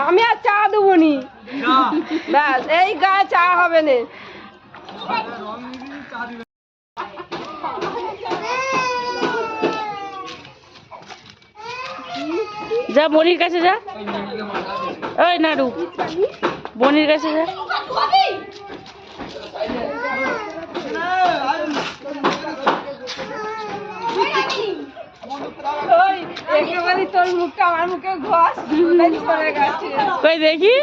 আমি আর চা দেবো নি, ব্যাস এই গায়ে চা হবে না। যা বনির কাছে যা, ওই নাড়ু বনির কাছে যা। একেবারে তোর মুখটা আমার মুখে ঘষ চলে গেছে। কই দেখি,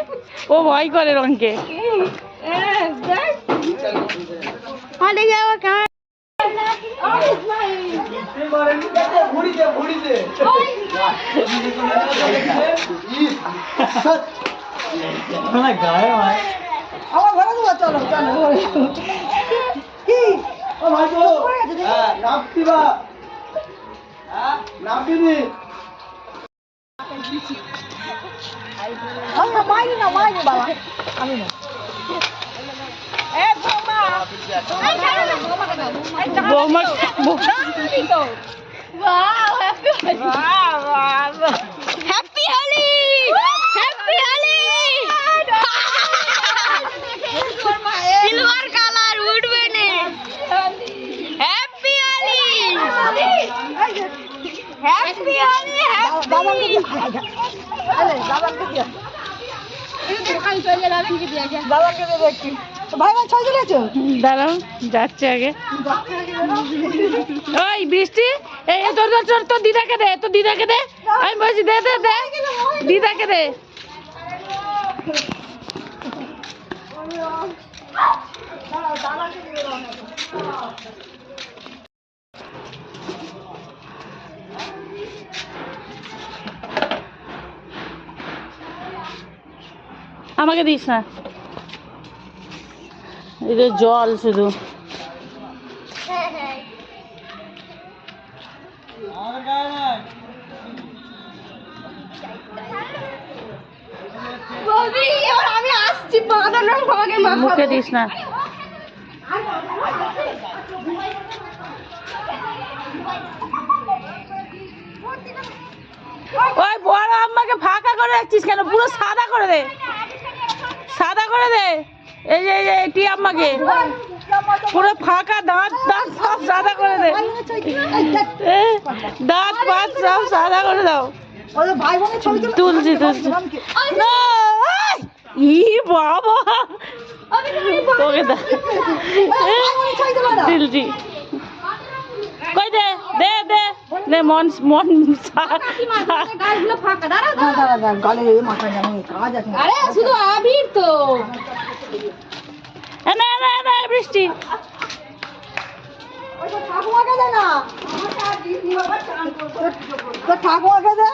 ও ভয় করে রঙকে। আমার ঘরে দেবো, চলো চলো। কি মাইনি না, মাইনি বাবা, আমি না। বৌমা happy Holi, happy Holi. Silver colour উঠবে না। হ্যাপি হোলি, হ্যাপি হোলি, ভাই ভাই ছয় চলেছ। দাঁড়াও, যাচ্ছে আগে। ওই বৃষ্টি, এই তোর তোর তোর দিদাকে দে, তোর দিদাকে দে। আমি বলছি দে দে দে, দিদাকে দে। আমাকে দিস না, এটা জল শুধু। আমি আসছি, মুখে দিস না। ওই বড় আম্মাকে ফাঁকা করে রাখছিস কেন? পুরো সাদা করে দে, সাদা করে দে। এই যে এটি আম্মাকে পুরো ফাঁকা, দাঁত দাঁত সব সাদা করে দে, দাঁত পাত সব সাদা করে দাও। তুলছি তুলছি। ই বাবা, তোকে তুলছি। কই দে দে দে দে, মন মন শুধু আবির তো। বৃষ্টি ঠাকুমাকে দে না, তোর ঠাকুমাকে দে।